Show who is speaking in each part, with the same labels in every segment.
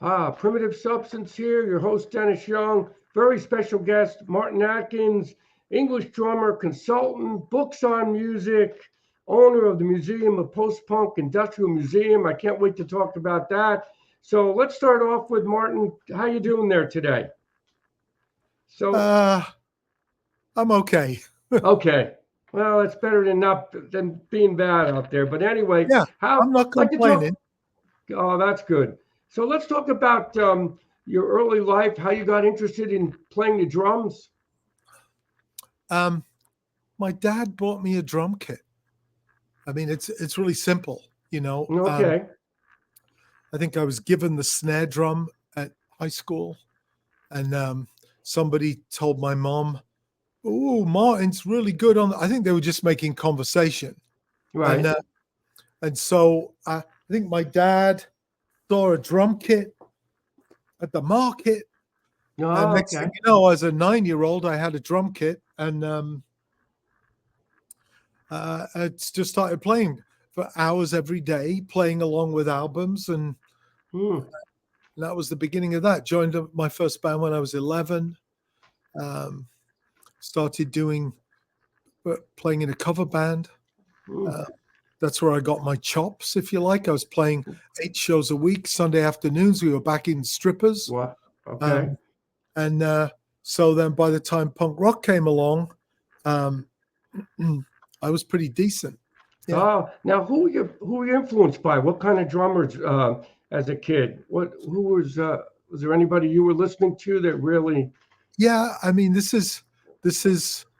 Speaker 1: Primitive Substance here, your host Dennis Young, very special guest Martin Atkins, English drummer, consultant, books on music, owner of the Museum of Post-Punk Industrial Museum. I can't wait to talk about that. So let's start off with Martin. How you doing there today? So
Speaker 2: I'm okay.
Speaker 1: okay. Well, it's better than being bad out there. But anyway,
Speaker 2: Yeah,
Speaker 1: how
Speaker 2: I'm not
Speaker 1: like to talk.
Speaker 2: complaining.
Speaker 1: Oh, that's good. So let's talk about your early life, how you got interested in playing the drums.
Speaker 2: My dad bought me a drum kit. I mean, it's really simple, you know.
Speaker 1: Okay.
Speaker 2: I think I was given the snare drum at high school, and somebody told my mom, "Oh, Martin's really good on." I think they were just making conversation,
Speaker 1: Right.
Speaker 2: and so I think my dad saw a drum kit at the market, and
Speaker 1: Oh,
Speaker 2: next thing
Speaker 1: okay.
Speaker 2: you know, as a 9-year-old, I had a drum kit, and I just started playing for hours every day, playing along with albums, and
Speaker 1: Hmm.
Speaker 2: that was the beginning of that. Joined my first band when I was 11. Started playing in a cover band.
Speaker 1: Hmm.
Speaker 2: That's where I got my chops, if you like. I was playing 8 shows a week, Sunday afternoons. We were back in strippers.
Speaker 1: What? Okay.
Speaker 2: Um, and so then by the time punk rock came along, um, I was pretty decent. Yeah.
Speaker 1: Oh, now who were you influenced by? What kind of drummers as a kid? Who was there anybody you were listening to that really
Speaker 2: Yeah. I mean, this is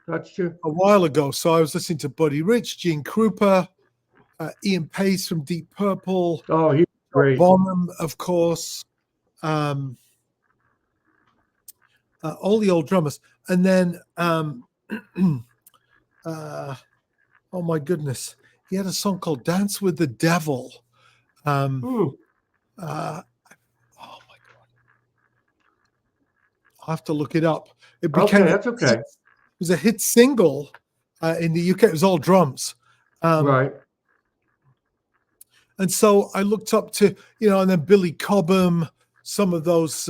Speaker 1: touched you?
Speaker 2: a while ago. So I was listening to Buddy Rich, Gene Krupa, Ian Pace from Deep Purple,
Speaker 1: Oh, he was great.
Speaker 2: Bonham, of course, all the old drummers. And then, oh my goodness, he had a song called Dance with the Devil.
Speaker 1: Hmm.
Speaker 2: Oh my God. I'll have to look it up. It
Speaker 1: Okay,
Speaker 2: became
Speaker 1: that's okay.
Speaker 2: it was a hit single in the UK. It was all drums.
Speaker 1: Right.
Speaker 2: And so I looked up to, and then Billy Cobham, some of those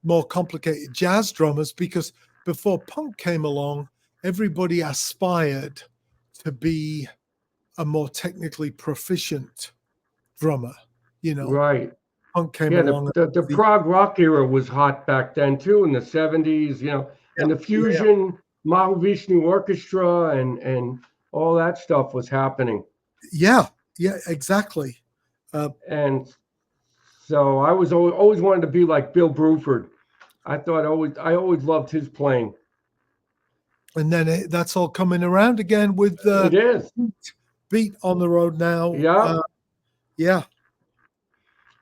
Speaker 2: more complicated jazz drummers, because before punk came along, everybody aspired to be a more technically proficient drummer.
Speaker 1: Right.
Speaker 2: Punk came
Speaker 1: Yeah,
Speaker 2: along.
Speaker 1: the prog rock era was hot back then too, in the 70s, and the
Speaker 2: Yeah.
Speaker 1: fusion, Mahavishnu Orchestra and all that stuff was happening.
Speaker 2: Yeah, exactly.
Speaker 1: And so I was always wanted to be like Bill Bruford. I always loved his playing.
Speaker 2: And then that's all coming around again with
Speaker 1: It is.
Speaker 2: Beat on the Road Now.
Speaker 1: Yeah.
Speaker 2: Yeah.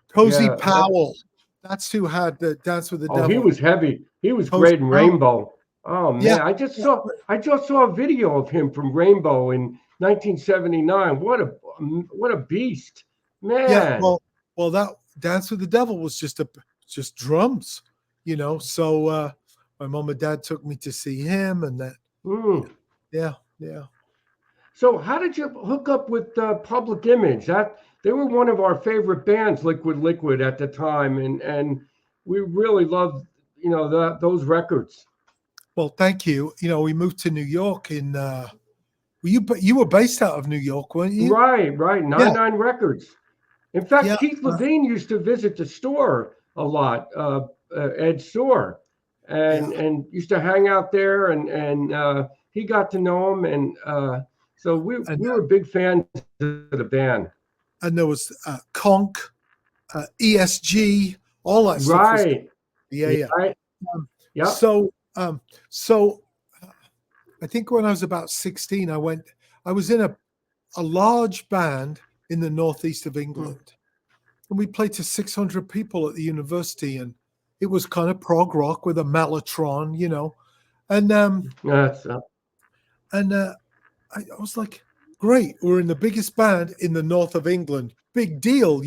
Speaker 2: Cozy
Speaker 1: Yeah.
Speaker 2: Powell. That's who had the Dance with the
Speaker 1: Oh, he
Speaker 2: Devil.
Speaker 1: was heavy. He was
Speaker 2: Cozy
Speaker 1: great in
Speaker 2: Powell.
Speaker 1: Rainbow. Oh
Speaker 2: Yeah.
Speaker 1: man, I just saw a video of him from Rainbow in 1979. What a beast,
Speaker 2: Yeah.
Speaker 1: man.
Speaker 2: Well, that Dance with the Devil was just drums, So my mom and dad took me to see him, and that.
Speaker 1: Mm.
Speaker 2: Yeah.
Speaker 1: So how did you hook up with Public Image? That they were one of our favorite bands, Liquid at the time, and we really loved those records.
Speaker 2: Well, thank you. We moved to New York in. You were based out of New York, weren't you?
Speaker 1: Right.
Speaker 2: Yeah.
Speaker 1: 99 Records. In fact,
Speaker 2: Yeah.
Speaker 1: Keith Levine used to visit the store a lot, Ed's store, and used to hang out there, and he got to know him, and so we were big fans of the band.
Speaker 2: And there was Conk, ESG, all that stuff.
Speaker 1: Right.
Speaker 2: Yeah.
Speaker 1: Right. Yeah.
Speaker 2: So I think when I was about 16, I was in a large band in the northeast of England. And we played to 600 people at the university, and it was kind of prog rock with a mellotron, And I was like, great, we're in the biggest band in the north of England. Big deal,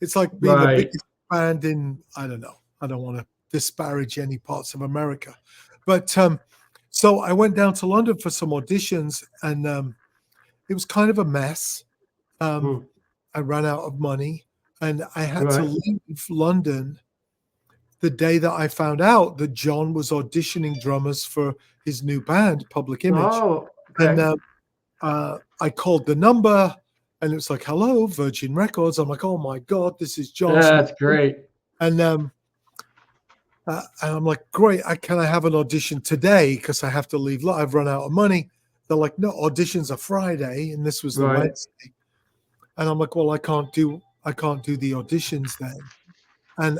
Speaker 2: It's like being the biggest band in, I don't know. I don't want to disparage any parts of America. But so I went down to London for some auditions, and it was kind of a mess. I ran out of money. and I had to
Speaker 1: Right.
Speaker 2: leave London the day that I found out that John was auditioning drummers for his new band, Public Image.
Speaker 1: Oh,
Speaker 2: And
Speaker 1: okay.
Speaker 2: I called the number, and it was like, "Hello, Virgin Records." I'm like, "Oh my God, this is John Smith."
Speaker 1: That's great.
Speaker 2: And I'm like, "Great, can I have an audition today? Because I have to leave. I've run out of money." They're like, "No, auditions are Friday," and this was the
Speaker 1: Right.
Speaker 2: Wednesday. And I'm like, "Well, I can't do the auditions then." And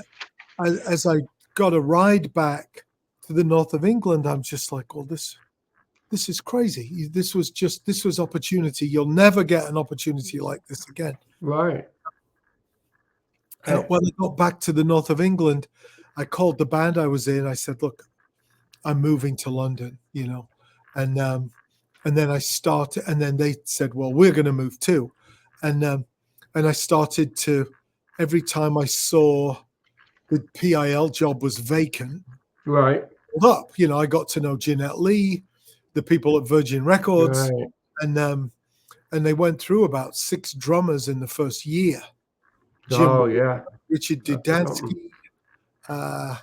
Speaker 2: as I got a ride back to the north of England, I'm just like, "Well, this is crazy. This was opportunity. You'll never get an opportunity like this again."
Speaker 1: Right.
Speaker 2: When I got back to the north of England, I called the band I was in. I said, "Look, I'm moving to London, and then I started, and then they said, "Well, we're going to move too," and I started to, every time I saw the PIL job was vacant,
Speaker 1: Right.
Speaker 2: up, I got to know Jeanette Lee, the people at Virgin Records,
Speaker 1: Right.
Speaker 2: and they went through about 6 drummers in the first year.
Speaker 1: Oh, yeah.
Speaker 2: Richard
Speaker 1: That's something.
Speaker 2: Dudansky,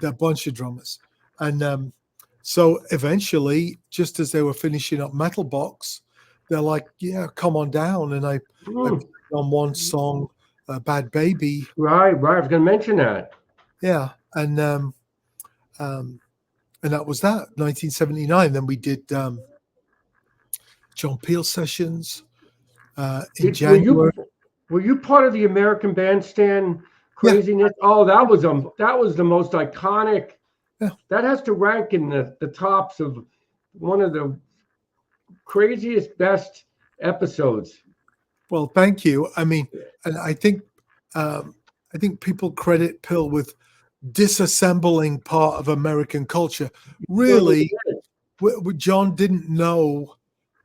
Speaker 2: a bunch of drummers. And so eventually, just as they were finishing up Metal Box, they're like, "Yeah, come on down." And I played on one song, Bad Baby.
Speaker 1: Right. Right. I was going to mention that.
Speaker 2: Yeah. And that was that, 1979. Then we did John Peel sessions in January.
Speaker 1: Were you part of the American Bandstand
Speaker 2: Yeah.
Speaker 1: craziness? Oh, that was the most iconic.
Speaker 2: Yeah.
Speaker 1: That has to rank in the tops of one of the craziest, best episodes.
Speaker 2: Well, thank you. I mean, and I think people credit PIL with disassembling part of American culture. Really, John didn't know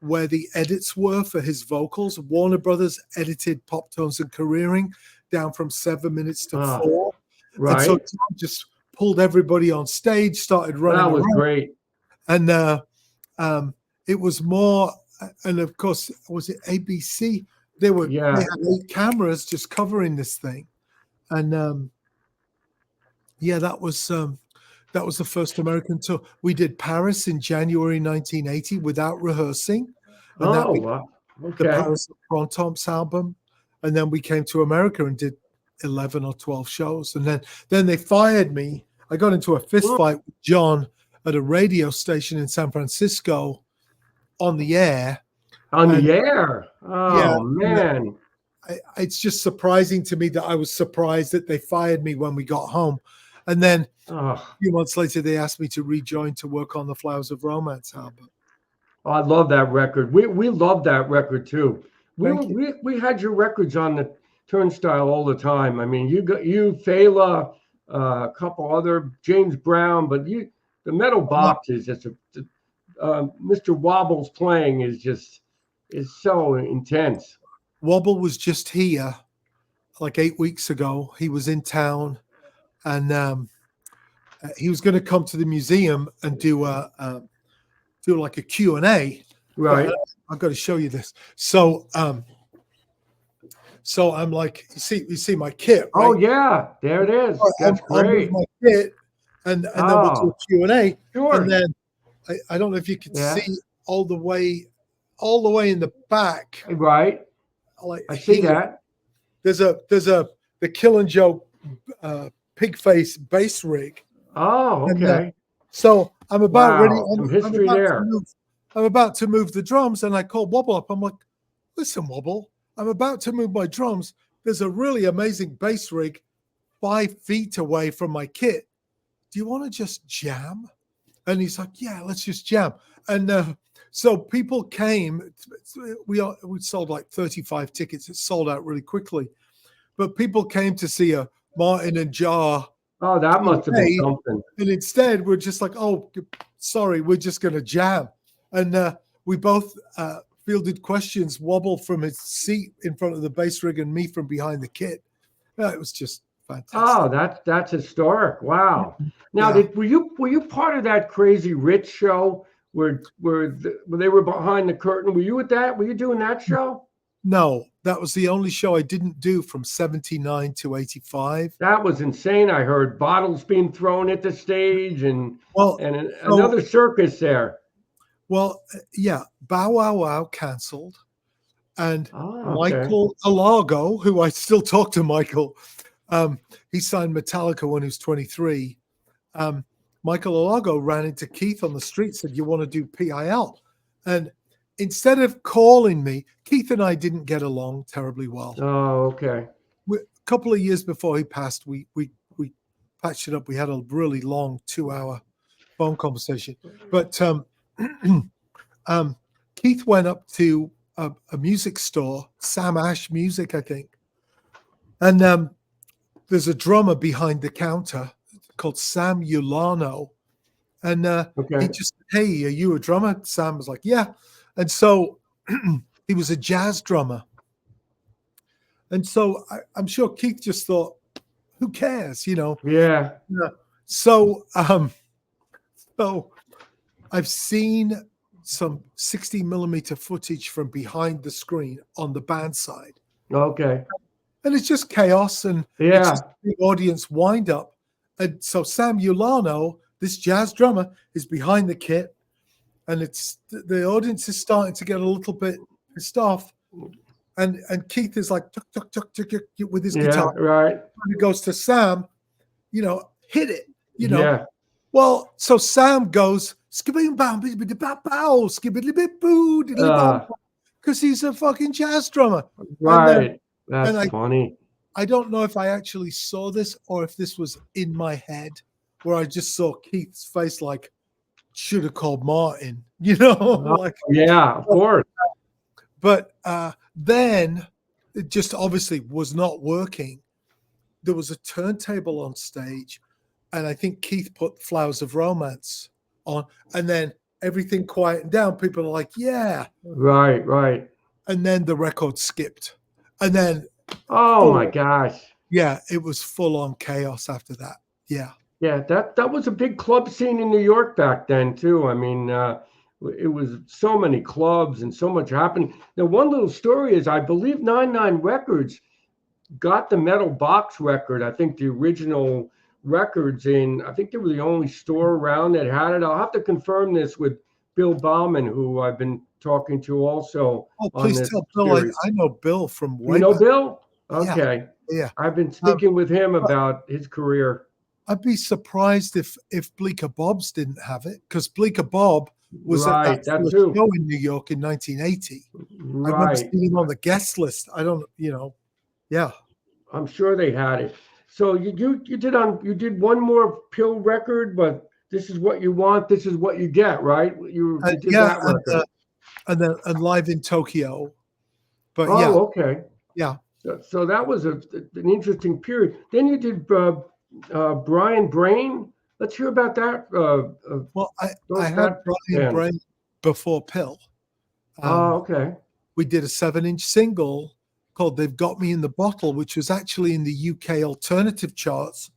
Speaker 2: where the edits were for his vocals. Warner Brothers edited Pop Tones and Careering down from 7 minutes to 4.
Speaker 1: Right.
Speaker 2: And so John just pulled everybody on stage, started running
Speaker 1: That was
Speaker 2: around.
Speaker 1: great.
Speaker 2: And it was more, and of course, was it ABC? They had 8 cameras just covering this thing. And that was the first American tour. We did Paris in January 1980 without rehearsing. And
Speaker 1: Wow. Okay.
Speaker 2: The Paris Printemps album. And then we came to America and did 11 or 12 shows. And then they fired me. I got into a fist fight with John at a radio station in San Francisco on the air.
Speaker 1: On the air? Oh, yeah, man.
Speaker 2: It's just surprising to me that I was surprised that they fired me when we got home. And then a few months later, they asked me to rejoin to work on the Flowers of Romance album.
Speaker 1: Oh, I love that record. We love that record too. We had your records on the turnstile all the time. I mean, you Fela, a couple other, James Brown, but the Metal Box is just Mr. Wobble's playing is so intense.
Speaker 2: Wobble was just here like 8 weeks ago. He was in town, and he was going to come to the museum and do like a Q&A.
Speaker 1: Right.
Speaker 2: I've got to show you this. So I'm like, you see my kit, right?
Speaker 1: Oh yeah, there it is. That's great.
Speaker 2: I'll move my kit, and then we'll do a Q&A.
Speaker 1: Sure.
Speaker 2: And then I don't know if you can see all the way in the back.
Speaker 1: Right.
Speaker 2: Like
Speaker 1: I see that.
Speaker 2: There's the Kill and Joe Pigface bass rig.
Speaker 1: Oh, okay.
Speaker 2: And, so I'm about ready.
Speaker 1: Some history there.
Speaker 2: I'm about to move the drums, and I call Wobble up. I'm like, "Listen, Wobble, I'm about to move my drums. There's a really amazing bass rig 5 feet away from my kit. Do you want to just jam?" And he's like, "Yeah, let's just jam." And so people came. We sold like 35 tickets. It sold out really quickly. But people came to see a Martin and Jar.
Speaker 1: Oh, that must have been something.
Speaker 2: And instead, we're just like, "Oh, sorry, we're just going to jam." And we both fielded questions, Wobble from his seat in front of the bass rig and me from behind the kit. It was just fantastic.
Speaker 1: Oh, that's historic. Wow. Now, were you part of that Crazy Rich show where they were behind the curtain? Were you at that? Were you doing that show?
Speaker 2: No, that was the only show I didn't do from 79 to 85.
Speaker 1: That was insane. I heard bottles being thrown at the stage and
Speaker 2: Well,
Speaker 1: another circus there.
Speaker 2: Well, yeah, Bow Wow Wow canceled, and
Speaker 1: Oh, okay.
Speaker 2: Michael Alago, who I still talk to, Michael, he signed Metallica when he was 23. Michael Alago ran into Keith on the street, said, "You want to do PIL?" And instead of calling me, Keith and I didn't get along terribly well.
Speaker 1: Oh, okay.
Speaker 2: A couple of years before he passed, we patched it up. We had a really long 2-hour phone conversation. But Keith went up to a music store, Sam Ash Music, I think. And there's a drummer behind the counter called Sam Ulano. And he just, "Hey, are you a drummer?" Sam was like, "Yeah." And so he was a jazz drummer. And so I'm sure Keith just thought, who cares, you know?
Speaker 1: Yeah.
Speaker 2: So I've seen some 60 millimeter footage from behind the screen on the band side.
Speaker 1: Okay.
Speaker 2: And it's just chaos, and it's just the audience wind up. And so Sam Ulano, this jazz drummer, is behind the kit, and it's the audience is starting to get a little bit pissed off. And Keith is like tuk, tuk, tuk, tuk, tuk, with his guitar.
Speaker 1: Right.
Speaker 2: And he goes to Sam, you know, hit it, you know.
Speaker 1: Yeah.
Speaker 2: Well, so Sam goes, because he's a fucking jazz drummer.
Speaker 1: Right. That's funny.
Speaker 2: I don't know if I actually saw this or if this was in my head, where I just saw Keith's face like, should have called Martin, you know? Like,
Speaker 1: yeah, of course.
Speaker 2: But then it just obviously was not working. There was a turntable on stage, and I think Keith put Flowers of Romance on, and then everything quietened down. People are like, yeah.
Speaker 1: Right.
Speaker 2: And then the record skipped. And then,
Speaker 1: oh my gosh.
Speaker 2: Yeah, it was full on chaos after that. Yeah.
Speaker 1: Yeah, that was a big club scene in New York back then too. I mean, it was so many clubs and so much happening. Now, one little story is I believe 99 Records got the metal box record. I think the original records I think they were the only store around that had it. I'll have to confirm this with Bill Bauman, who I've been talking to also.
Speaker 2: Oh, please tell Bill. I know Bill from way
Speaker 1: You know
Speaker 2: back.
Speaker 1: Bill? Okay.
Speaker 2: Yeah.
Speaker 1: I've been speaking with him about his career.
Speaker 2: I'd be surprised if Bleecker Bob's didn't have it, because Bleecker Bob was at that show in New York in 1980.
Speaker 1: Right.
Speaker 2: I remember seeing him on the guest list. I don't, yeah.
Speaker 1: I'm sure they had it. So you did one more PIL record, but This Is What You Want, This Is What You Get, right? You did that record.
Speaker 2: And Live in Tokyo. But
Speaker 1: okay.
Speaker 2: Yeah.
Speaker 1: So that was an interesting period. Then you did Brian Brain. Let's hear about that.
Speaker 2: I had Brian Brain before PIL.
Speaker 1: Okay.
Speaker 2: We did a 7-inch single called They've Got Me in the Bottle, which was actually in the UK alternative charts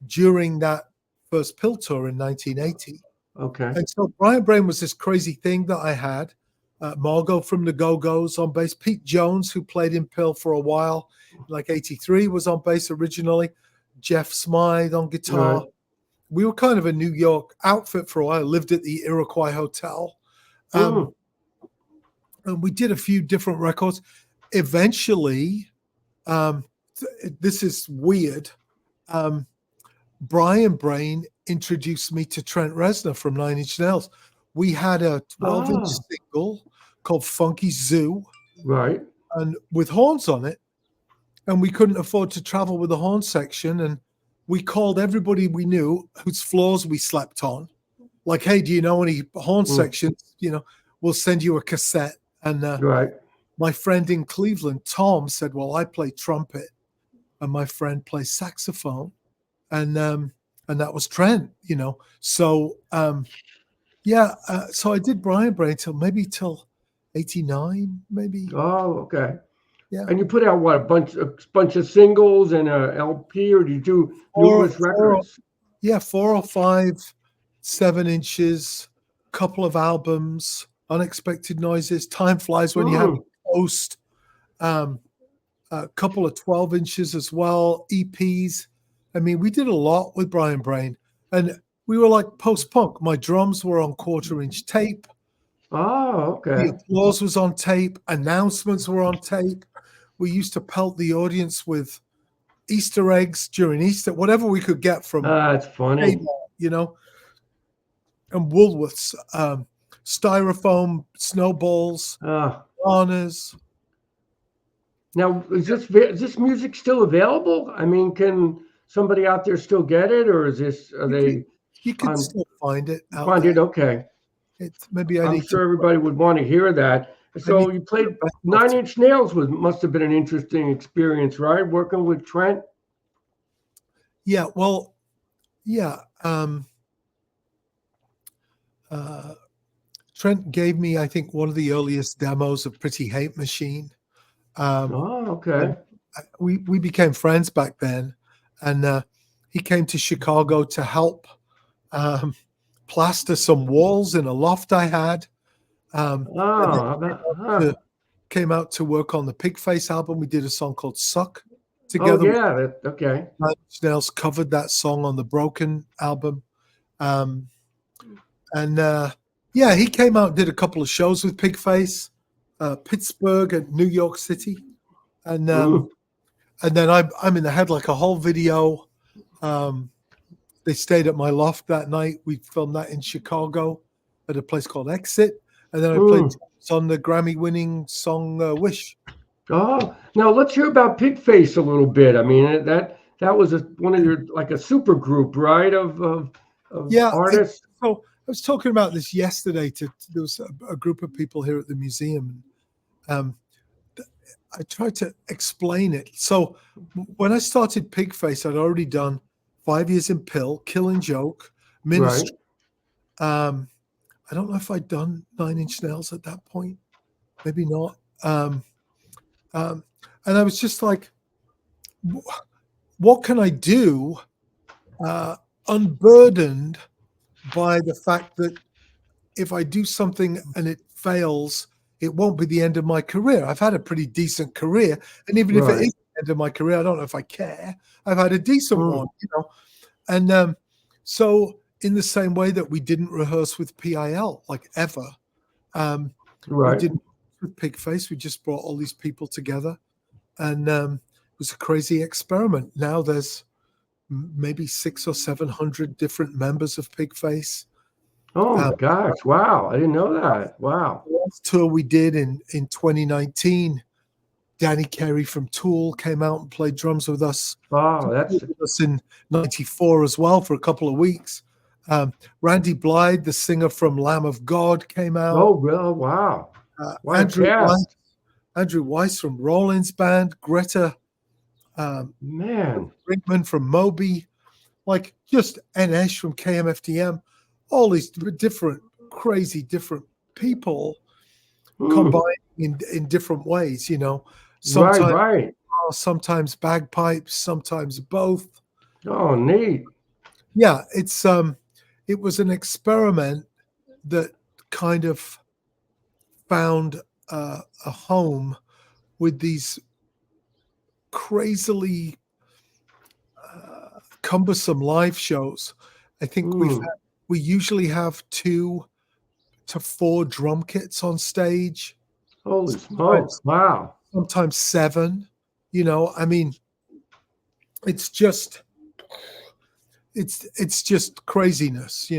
Speaker 2: during that first PIL tour in 1980.
Speaker 1: Okay.
Speaker 2: And so Brian Brain was this crazy thing that I had. Margot from the Go-Go's on bass. Pete Jones, who played in PIL for a while, like 83, was on bass originally. Jeff Smythe on guitar. Right. We were kind of a New York outfit for a while. Lived at the Iroquois Hotel. And we did a few different records. Eventually, this is weird. Brian Brain introduced me to Trent Reznor from 9 Inch Nails. We had a 12-inch single called Funky Zoo.
Speaker 1: Right.
Speaker 2: And with horns on it. And we couldn't afford to travel with the horn section. And we called everybody we knew whose floors we slept on. Like, hey, do you know any horn sections? We'll send you a cassette. And my friend in Cleveland, Tom, said, well, I play trumpet. And my friend plays saxophone. And that was Trent, So, so I did Brian Brain till 89, maybe.
Speaker 1: Oh, okay.
Speaker 2: Yeah.
Speaker 1: And you put out what, a bunch of singles and a LP, or do you do numerous records?
Speaker 2: 4 or 5 7-inches, couple of albums, Unexpected Noises, Time Flies When You Have a Post. a couple of 12 inches as well, EPs. I mean, we did a lot with Brian Brain, and we were like post-punk. My drums were on 1/4-inch tape.
Speaker 1: Oh,
Speaker 2: The
Speaker 1: okay.
Speaker 2: applause was on tape. Announcements were on tape. We used to pelt the audience with Easter eggs during Easter, whatever we could get from
Speaker 1: That's funny.
Speaker 2: Kmart, and Woolworths, styrofoam, snowballs, bananas.
Speaker 1: Now, is this music still available? I mean, can somebody out there still get it, or
Speaker 2: You can still find it out
Speaker 1: find
Speaker 2: there.
Speaker 1: it? Okay. I'm sure everybody would want to hear that. So you played Nine Inch Nails must have been an interesting experience, right? Working with Trent.
Speaker 2: Yeah, well, yeah. Trent gave me, I think, one of the earliest demos of Pretty Hate Machine.
Speaker 1: Okay.
Speaker 2: We became friends back then, and he came to Chicago to help plaster some walls in a loft I had. Came out to work on the Pigface album. We did a song called Suck together.
Speaker 1: Oh, yeah. Okay.
Speaker 2: Nine Inch Nails covered that song on the Broken album. Yeah, he came out and did a couple of shows with Pigface, Pittsburgh and New York City. And then I'm in the head like a whole video. They stayed at my loft that night. We filmed that in Chicago at a place called Exit. And then I played on the Grammy-winning song Wish.
Speaker 1: Oh, now let's hear about Pigface a little bit. I mean, that was one of your, like a super group, right? Of artists.
Speaker 2: So I was talking about this yesterday. There was a group of people here at the museum. I tried to explain it. So when I started Pigface, I'd already done 5 years in PIL, Killing Joke, Ministry. Right. I don't know if I'd done Nine Inch Nails at that point. Maybe not. And I was just like, what can I do unburdened by the fact that if I do something and it fails, it won't be the end of my career. I've had a pretty decent career. And even if it is the end of my career, I don't know if I care. I've had a decent one, And so in the same way that we didn't rehearse with PIL, like ever, we didn't with Pigface. We just brought all these people together. And it was a crazy experiment. Now there's maybe 600 or 700 different members of Pigface.
Speaker 1: Oh my gosh! Wow, I didn't know that. Wow.
Speaker 2: The last tour we did in 2019, Danny Carey from Tool came out and played drums with us.
Speaker 1: Wow, that's
Speaker 2: with us in '94 as well for a couple of weeks. Randy Blythe, the singer from Lamb of God, came out.
Speaker 1: Oh, well, wow.
Speaker 2: Andrew Weiss from Rollins Band, Greta Brinkman from Moby, like just NS from KMFDM, all these different, crazy, different people combined in different ways, Sometimes, sometimes bagpipes, sometimes both.
Speaker 1: Oh, neat.
Speaker 2: Yeah, it was an experiment that kind of found a home with these crazily cumbersome live shows. I think we usually have 2 to 4 drum kits on stage.
Speaker 1: Holy smokes! Wow.
Speaker 2: Sometimes 7. I mean, it's just craziness.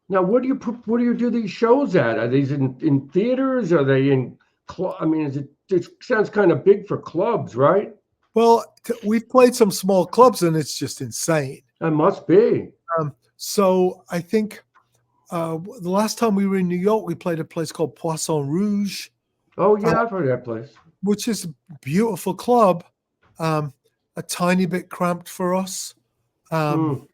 Speaker 1: Now, where do you do these shows at? Are these in theaters? Are they in? I mean, it sounds kind of big for clubs, right?
Speaker 2: Well, we've played some small clubs, and it's just insane.
Speaker 1: That must be.
Speaker 2: So I think the last time we were in New York, we played a place called Poisson Rouge.
Speaker 1: Oh, yeah, I've heard of that place.
Speaker 2: Which is a beautiful club, a tiny bit cramped for us. And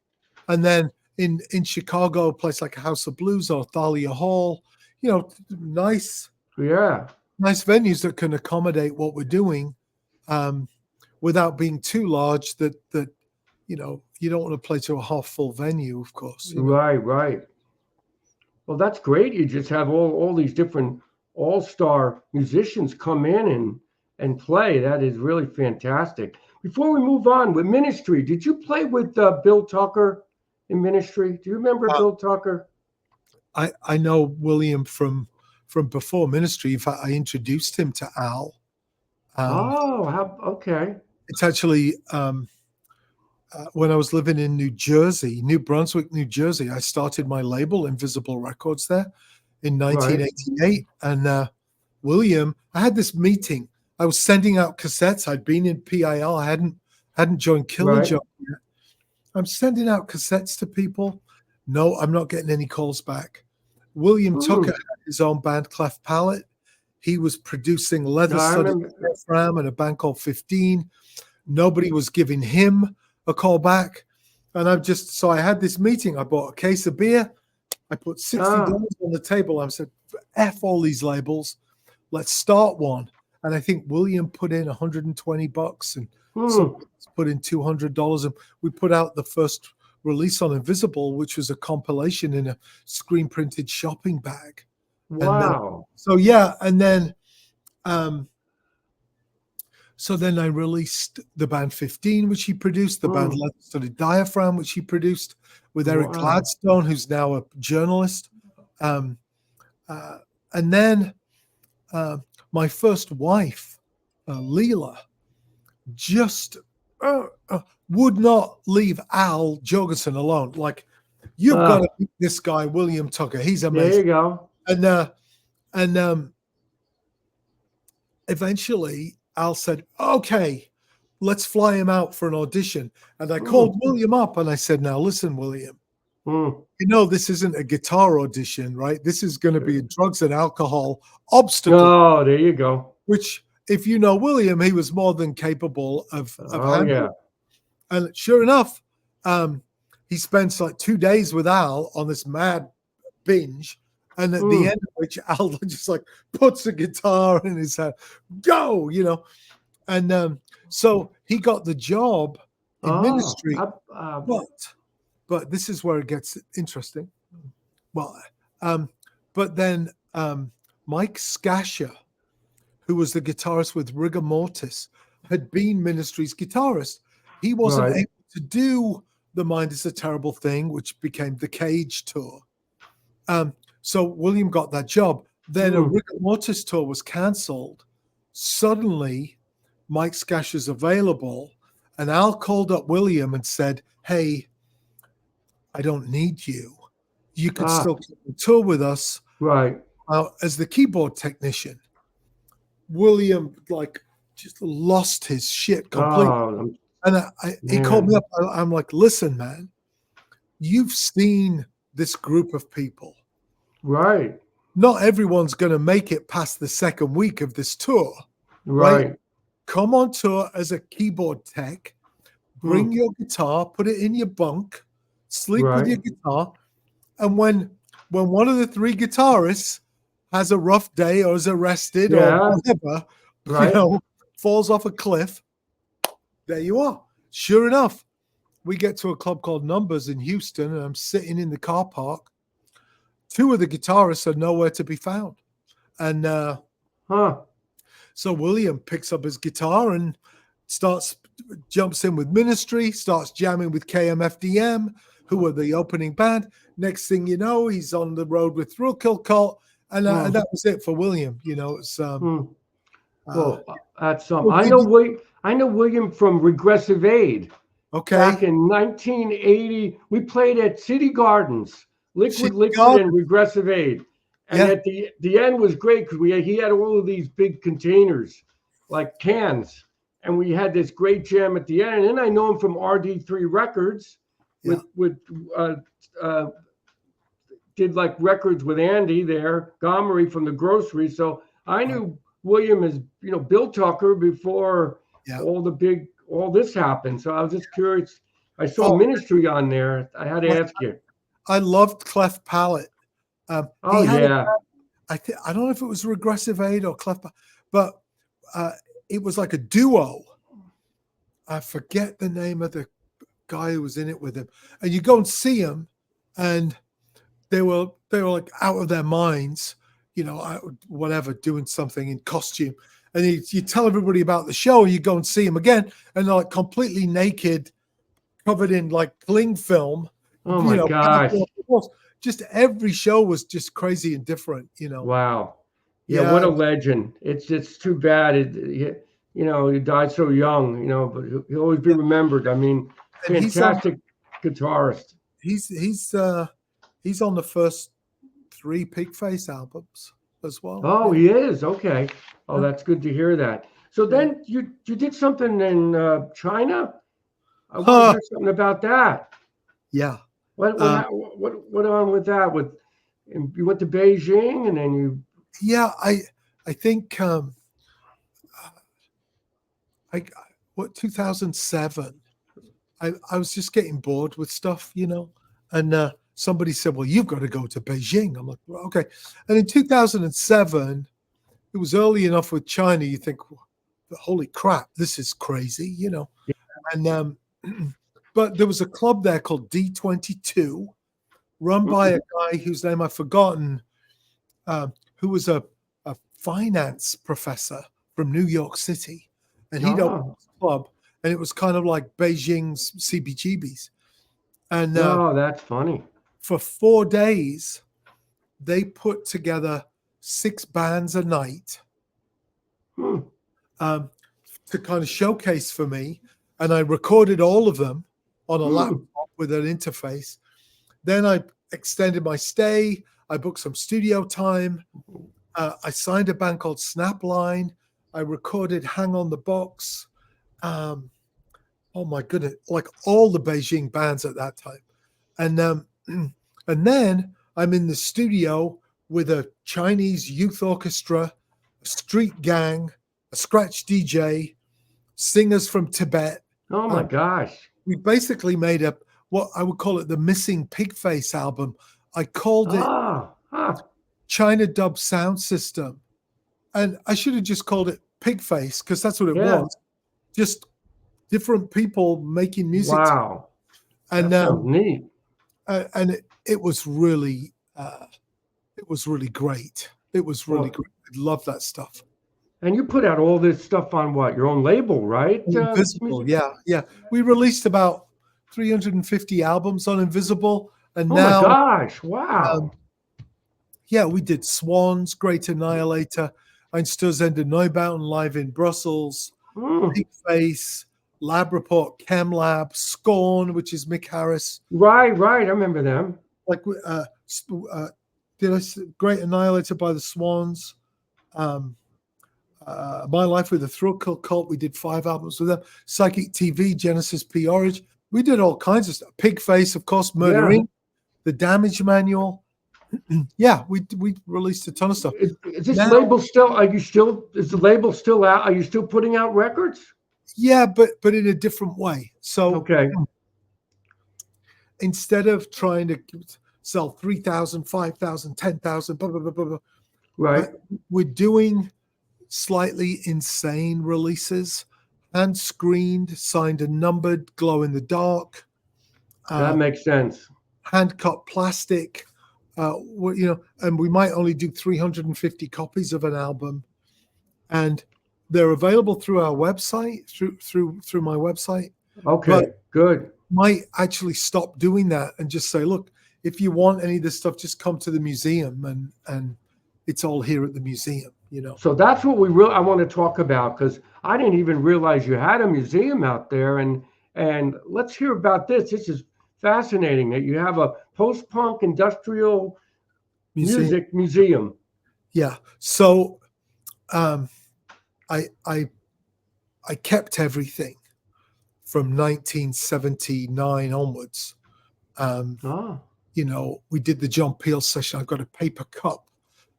Speaker 2: then in Chicago, a place like House of Blues or Thalia Hall, nice venues that can accommodate what we're doing without being too large that you don't want to play to a half full venue, of course.
Speaker 1: Right. Well, that's great. You just have all these different all-star musicians come in and play. That is really fantastic. Before we move on with Ministry, did you play with Bill Tucker in Ministry? Do you remember
Speaker 2: Uh,
Speaker 1: Bill Tucker?
Speaker 2: I know William from before Ministry. In fact, I introduced him to Al.
Speaker 1: Okay.
Speaker 2: It's actually when I was living in New Brunswick, New Jersey. I started my label, Invisible Records, there in 1988. And William, I had this meeting. I was sending out cassettes. I'd been in PIL. I hadn't joined Killer Joe yet. I'm sending out cassettes to people. No, I'm not getting any calls back. William Tucker had his own band, Cleft Palate. He was producing Leather Studded Diaphragm and a band called 15. Nobody was giving him a call back. And so I had this meeting. I bought a case of beer. I put $60 on the table. I said, F all these labels. Let's start one. And I think William put in $120 and some put in $200. And we put out the first release on Invisible, which was a compilation in a screen printed shopping bag.
Speaker 1: Wow.
Speaker 2: And then I released the band 15, which he produced, the band Leather Studded Diaphragm, which he produced with Eric Gladstone, who's now a journalist. And then my first wife, Leela, just would not leave Al Jorgensen alone. Like, you've got to meet this guy, William Tucker. He's amazing.
Speaker 1: There you go.
Speaker 2: And eventually Al said, okay, let's fly him out for an audition. And I called William up and I said, now listen, William, this isn't a guitar audition, right? This is going to be a drugs and alcohol obstacle.
Speaker 1: Oh, there you go.
Speaker 2: Which, if you know William, he was more than capable of handling. Yeah. And sure enough, he spends like 2 days with Al on this mad binge. And at the end of which, Al just like puts a guitar in his hand, go, And so he got the job in Ministry. But this is where it gets interesting. Well, but then Mike Scasher, who was the guitarist with Rigor Mortis, had been Ministry's guitarist. He wasn't able to do The Mind is a Terrible Thing, which became the Cage tour. So William got that job. Then a Rigor Mortis tour was canceled. Suddenly, Mike Scasher's available, and Al called up William and said, hey, I don't need you. You could still tour with us as the keyboard technician. William just lost his shit completely. And he called me up. I'm like, listen, man, you've seen this group of people.
Speaker 1: Right.
Speaker 2: Not everyone's going to make it past the second week of this tour. Right. Come on tour as a keyboard tech. Bring your guitar, put it in your bunk, sleep with your guitar. And when one of the three guitarists has a rough day or is arrested or whatever, falls off a cliff, there you are. Sure enough, we get to a club called Numbers in Houston, and I'm sitting in the car park. Two of the guitarists are nowhere to be found. And so William picks up his guitar and jumps in with Ministry, starts jamming with KMFDM, who were the opening band. Next thing you know, he's on the road with Thrill Kill Cult, and that was it for William. It's
Speaker 1: that's something. I know William from Regressive Aid.
Speaker 2: Okay.
Speaker 1: Back in 1980, we played at City Gardens, Liquid, and Regressive Aid. And at the end was great because he had all of these big containers, like cans. And we had this great jam at the end. And then I know him from RD3 Records did like records with Andy there, Gomery from the grocery. So I knew William as, Bill Tucker before all this happened. So I was just curious. I saw Ministry on there. I had to ask you.
Speaker 2: I loved Cleft Palate. I don't know if it was Regressive Aid or Cleft, but it was like a duo. I forget the name of the guy who was in it with him. And you go and see him, and they were like out of their minds, whatever, doing something in costume. and you tell everybody about the show, and you go and see them again, and they're like completely naked, covered in like cling film.
Speaker 1: Oh my gosh.
Speaker 2: Just every show was just crazy and different,
Speaker 1: Wow. Yeah, what a legend. It's too bad. He died so young, but he'll always be remembered. I mean, fantastic guitarist.
Speaker 2: He's on the first 3 Pigface albums as well.
Speaker 1: Oh, he is. Okay. Oh, that's good to hear that. So then you did something in China? I want to hear something about that.
Speaker 2: Yeah.
Speaker 1: What on with that? You went to Beijing and then you.
Speaker 2: Yeah, I think 2007. I was just getting bored with stuff, and somebody said, "Well, you've got to go to Beijing." I'm like, well, "Okay." And in 2007, it was early enough with China. You think, "Holy crap, this is crazy,"
Speaker 1: Yeah.
Speaker 2: And but there was a club there called D22, run by a guy whose name I've forgotten, who was a finance professor from New York City, and he'd opened this club, and it was kind of like Beijing's CBGB's. And
Speaker 1: that's funny.
Speaker 2: For 4 days, they put together 6 bands a night to kind of showcase for me, and I recorded all of them on a laptop with an interface. Then I extended my stay. I booked some studio time. I signed a band called Snapline. I recorded Hang on the Box. Oh my goodness, like all the Beijing bands at that time. And then I'm in the studio with a Chinese youth orchestra, a street gang, a scratch DJ, singers from Tibet.
Speaker 1: Oh my gosh.
Speaker 2: We basically made what I would call it the Missing Pigface album. I called it China Dub Sound System. And I should have just called it Pigface because that's what it was. Just different people making music.
Speaker 1: Wow.
Speaker 2: And
Speaker 1: that sounds neat.
Speaker 2: And it was really great. It was really great. I love that stuff.
Speaker 1: And you put out all this stuff on what? Your own label, right?
Speaker 2: Invisible, yeah. We released about 350 albums on Invisible, and now,
Speaker 1: my gosh, wow.
Speaker 2: We did Swans, Great Annihilator, Ein Sturzende Neubauten live in Brussels, Pigface, Lab Report, Chem Lab, Scorn, which is Mick Harris.
Speaker 1: Right. I remember them.
Speaker 2: Like, did I say Great Annihilator by the Swans? My Life with the Thrill Kill Cult, we did 5 albums with them. Psychic TV, Genesis P. Origin. We did all kinds of stuff. Pigface, of course, Murdering, The Damage Manual. We released a ton of stuff.
Speaker 1: Is this label still? Is the label still out? Are you still putting out records?
Speaker 2: Yeah, but in a different way. So instead of trying to sell 3,000, 5,000, 10,000, blah, blah, blah, blah, blah,
Speaker 1: right,
Speaker 2: we're doing slightly insane releases, hand screened, signed and numbered, glow in the dark.
Speaker 1: That makes sense.
Speaker 2: Hand cut plastic. And we might only do 350 copies of an album, and they're available through our website, through my website.
Speaker 1: Okay,
Speaker 2: but
Speaker 1: good.
Speaker 2: Might actually stop doing that and just say, look, if you want any of this stuff, just come to the museum, and it's all here at the museum.
Speaker 1: So that's what I want to talk about, because I didn't even realize you had a museum out there, and let's hear about this. This is fascinating that you have a post-punk industrial music museum.
Speaker 2: Yeah. So I kept everything from 1979 onwards. We did the John Peel session. I've got a paper cup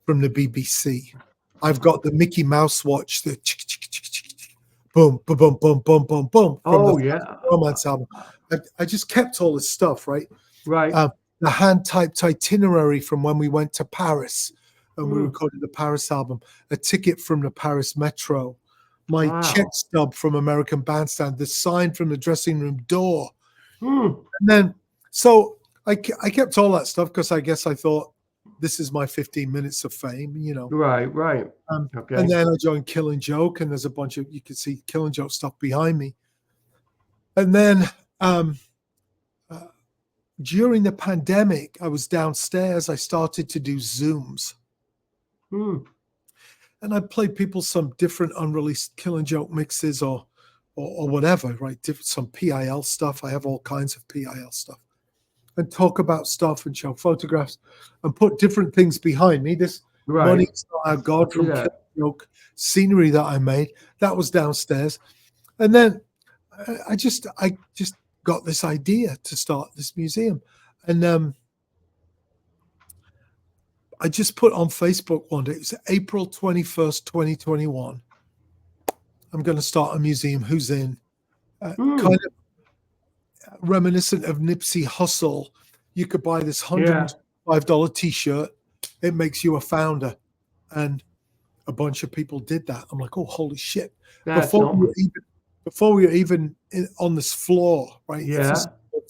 Speaker 2: from the BBC. I've got the Mickey Mouse watch, the boom, boom, boom, boom, boom, boom, boom. From the Romance album. I just kept all this stuff, right?
Speaker 1: Right.
Speaker 2: The hand-typed itinerary from when we went to Paris and we recorded the Paris album. A ticket from the Paris Metro. My check stub from American Bandstand. The sign from the dressing room door. And then, so I kept all that stuff because I guess I thought, this is my 15 minutes of fame, you know.
Speaker 1: Right, right. Okay.
Speaker 2: And then I joined Killing Joke, and there's a bunch of, you can see Killing Joke stuff behind me. And then during the pandemic, I was downstairs. I started to do Zooms. And I played people some different unreleased Killing Joke mixes or whatever, right? Some PIL stuff. I have all kinds of PIL stuff. And talk about stuff and show photographs and put different things behind me. This Money's Not Our God from Killing Joke scenery that I made, that was downstairs. And then I just got this idea to start this museum. And I just put on Facebook one day, it was April 21st, 2021. I'm going to start a museum. Who's in? Kind of reminiscent of Nipsey Hussle. You could buy this $105 t-shirt. It makes you a founder. And a bunch of people did that. I'm like, oh, holy shit. Before we were even on this floor, right?
Speaker 1: Yeah.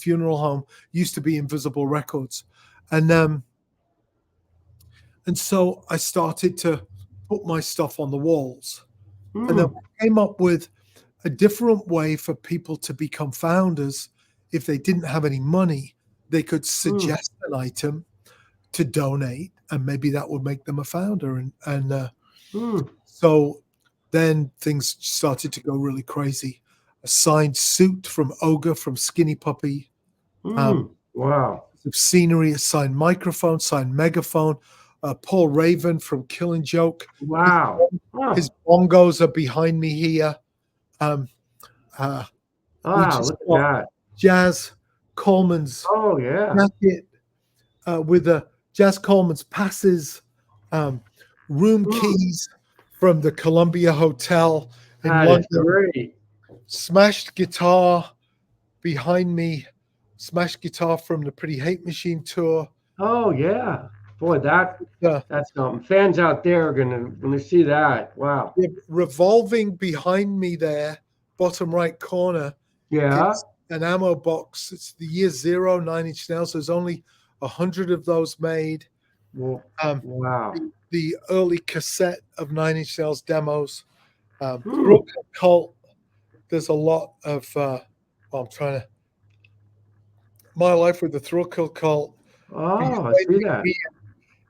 Speaker 2: Funeral home used to be Invisible Records. And so I started to put my stuff on the walls. And then I came up with a different way for people to become founders. If they didn't have any money, they could suggest an item to donate, and maybe that would make them a founder. And so then things started to go really crazy. A signed suit from Ogre from Skinny Puppy.
Speaker 1: Wow.
Speaker 2: Scenery, a signed microphone, signed megaphone. Paul Raven from Killing Joke.
Speaker 1: Wow.
Speaker 2: His bongos are behind me here.
Speaker 1: Look at that.
Speaker 2: Jazz Coleman's jacket with Jazz Coleman's passes, room keys from the Columbia Hotel in London.
Speaker 1: Great.
Speaker 2: Smashed guitar behind me. Smashed guitar from the Pretty Hate Machine tour.
Speaker 1: Oh yeah. Boy, that's something. Fans out there are gonna see that. Wow.
Speaker 2: Revolving behind me there, bottom right corner.
Speaker 1: Yeah.
Speaker 2: It's an ammo box. It's the year 0, 9 Inch Nails. There's only 100 of those made.
Speaker 1: Wow.
Speaker 2: The early cassette of 9 Inch Nails demos. Thrill Kill Cult. There's a lot of I'm trying to. My Life with the Thrill Kill Cult.
Speaker 1: Oh, I see that.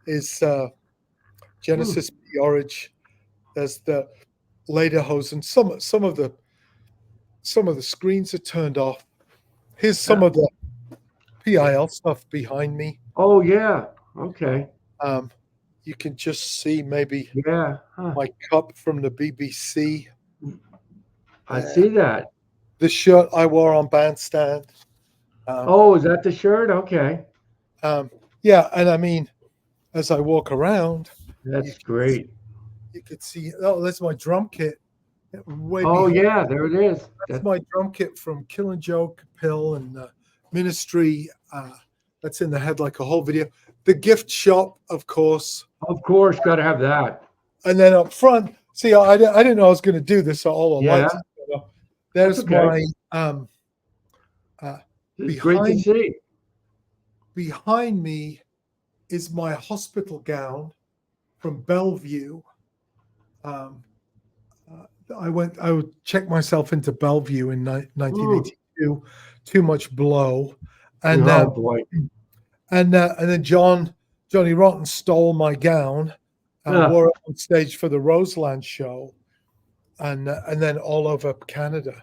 Speaker 2: Is Genesis Orage. There's the Lederhosen. Some of the screens are turned off. Here's some of the PIL stuff behind me.
Speaker 1: Oh yeah. Okay.
Speaker 2: You can just see maybe my cup from the BBC.
Speaker 1: I see that.
Speaker 2: The shirt I wore on Bandstand.
Speaker 1: Is that the shirt? Okay.
Speaker 2: Yeah, and I mean, as I walk around,
Speaker 1: that's great.
Speaker 2: You could see. Oh, that's my drum kit.
Speaker 1: Yeah, there it is.
Speaker 2: That's my drum kit from Killing Joke, PIL, and Ministry. That's in the head like a whole video. The gift shop, of course.
Speaker 1: Of course, got to have that.
Speaker 2: And then up front, see, I didn't know I was going to do this. So all the lights. There's my
Speaker 1: great to see.
Speaker 2: Behind me is my hospital gown from Bellevue. I would check myself into Bellevue in 1982. Too much blow, and and then Johnny Rotten stole my gown, wore it on stage for the Roseland show, and then all over Canada.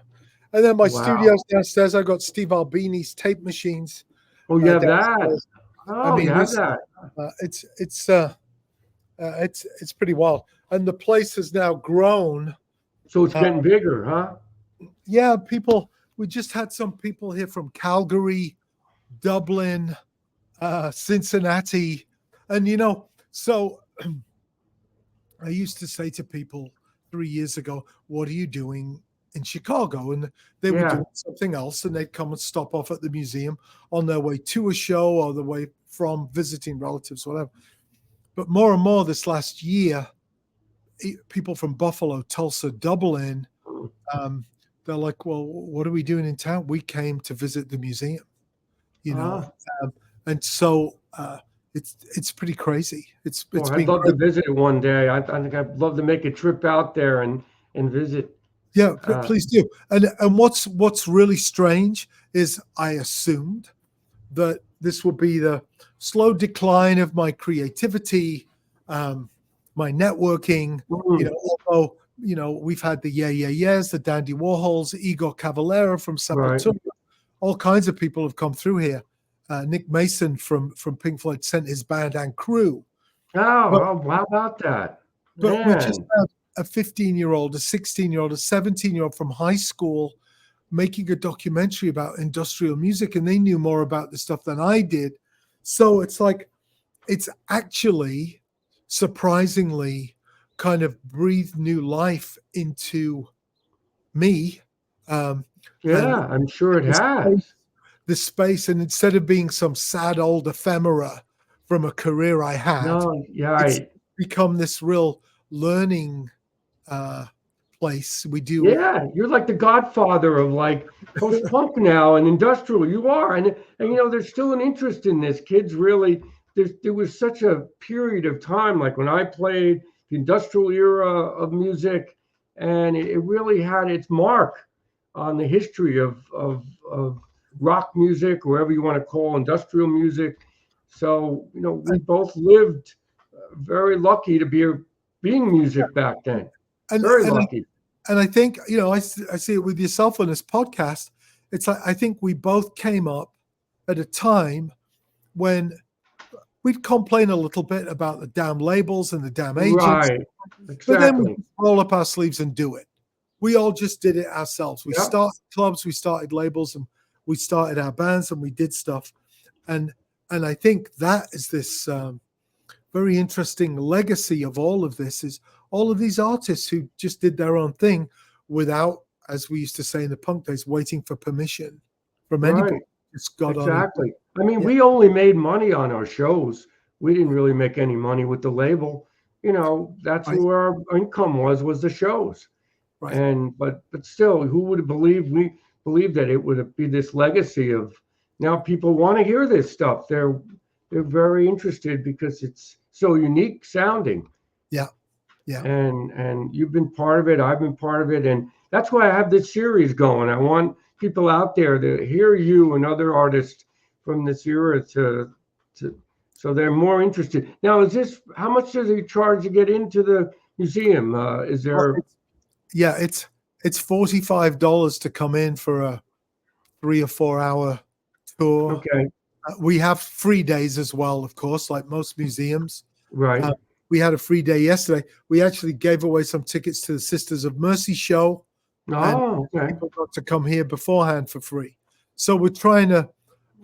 Speaker 2: And then my studio's downstairs. I got Steve Albini's tape machines.
Speaker 1: Oh, you have that. Oh, you have that.
Speaker 2: It's pretty wild, and the place has now grown.
Speaker 1: So it's getting bigger, huh?
Speaker 2: Yeah, people. We just had some people here from Calgary, Dublin, Cincinnati, and so I used to say to people 3 years ago, "What are you doing in Chicago?" And they would do something else, and they'd come and stop off at the museum on their way to a show or the way from visiting relatives, whatever. But more and more this last year, people from Buffalo, Tulsa, Dublin, they're like, "Well, what are we doing in town? We came to visit the museum," and so it's pretty crazy. It's
Speaker 1: Well, I'd
Speaker 2: been
Speaker 1: love
Speaker 2: great.
Speaker 1: to visit it one day. I think I'd love to make a trip out there and visit.
Speaker 2: Yeah,
Speaker 1: Uh,
Speaker 2: please do. And what's really strange is I assumed that this would be the slow decline of my creativity, my networking. Although we've had the Yeahs, the Dandy Warhols, Igor Cavalera from Sepultura, all kinds of people have come through here. Nick Mason from Pink Floyd sent his band and crew.
Speaker 1: how about that?
Speaker 2: But we just
Speaker 1: Man.
Speaker 2: had a 15-year-old, a 16-year-old, a 17-year-old from high school making a documentary about industrial music, and they knew more about the stuff than I did. So it's like, it's actually surprisingly kind of breathed new life into me.
Speaker 1: Yeah, I'm sure it has.
Speaker 2: The space, and instead of being some sad old ephemera from a career I had,
Speaker 1: No, yeah,
Speaker 2: it's become this real learning place. We do.
Speaker 1: Yeah, you're like the godfather of like post-punk now and industrial. You are, and there's still an interest in this. Kids really, there was such a period of time, like when I played the industrial era of music, and it really had its mark on the history of rock music, whatever you want to call industrial music. So we both lived very lucky to be being music back then. Very lucky.
Speaker 2: And I think, I see it with yourself on this podcast. It's like, I think we both came up at a time when we'd complain a little bit about the damn labels and the damn agents.
Speaker 1: Right. Exactly.
Speaker 2: But then we roll up our sleeves and do it. We all just did it ourselves. We started clubs, we started labels, and we started our bands, and we did stuff. And I think that is this very interesting legacy of all of this, is all of these artists who just did their own thing without, as we used to say in the punk days, waiting for permission from anybody. Just got
Speaker 1: exactly. I mean, we only made money on our shows. We didn't really make any money with the label. That's where our income was the shows. Right. And but still, who would have believed we believed that it would be this legacy of now people want to hear this stuff. They're very interested because it's so unique sounding.
Speaker 2: Yeah. Yeah.
Speaker 1: And you've been part of it. I've been part of it. And that's why I have this series going. I want people out there to hear you and other artists from this era so they're more interested. Now, how much does it charge to get into the museum? Is there?
Speaker 2: It's $45 to come in for a 3 or 4 hour tour.
Speaker 1: Okay.
Speaker 2: We have free days as well, of course, like most museums.
Speaker 1: Right.
Speaker 2: We had a free day yesterday. We actually gave away some tickets to the Sisters of Mercy show.
Speaker 1: Oh, okay.
Speaker 2: People got to come here beforehand for free. So we're trying to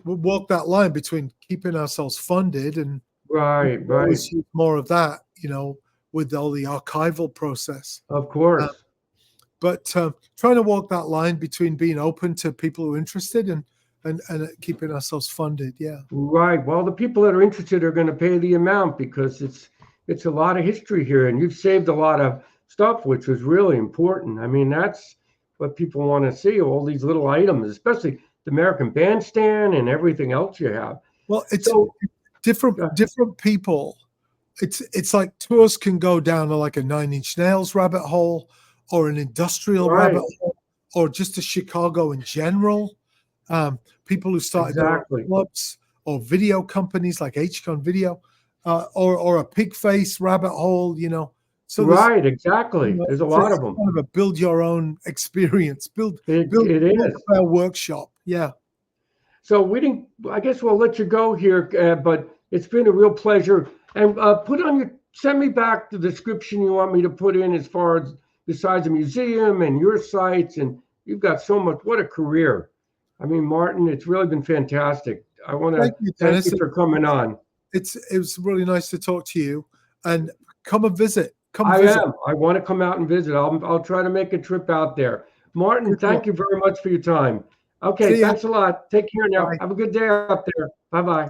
Speaker 2: walk that line between keeping ourselves funded and
Speaker 1: right.
Speaker 2: more of that, with all the archival process.
Speaker 1: Of course.
Speaker 2: But trying to walk that line between being open to people who are interested and keeping ourselves funded. Yeah.
Speaker 1: Right. Well, the people that are interested are going to pay the amount because it's a lot of history here, and you've saved a lot of stuff, which was really important. I mean, that's what people want to see, all these little items, especially the American Bandstand and everything else you have.
Speaker 2: Well, it's different people. It's like tours can go down to like a Nine Inch Nails rabbit hole or an industrial rabbit hole or just a Chicago in general. People who started their clubs or video companies like HCon Video or a Pigface rabbit hole, So
Speaker 1: exactly. There's a lot of them.
Speaker 2: Kind of a build your own experience. Build a workshop. Yeah.
Speaker 1: So I guess we'll let you go here, but it's been a real pleasure. And send me back the description you want me to put in as far as besides the museum and your sites. And you've got so much, what a career. I mean, Martin, it's really been fantastic. I want to thank you for coming on.
Speaker 2: It was really nice to talk to you, and come and visit.
Speaker 1: I want to come out and visit. I'll try to make a trip out there. Martin, thank you very much for your time. Okay, thanks a lot. Take care now. Bye. Have a good day out there. Bye-bye.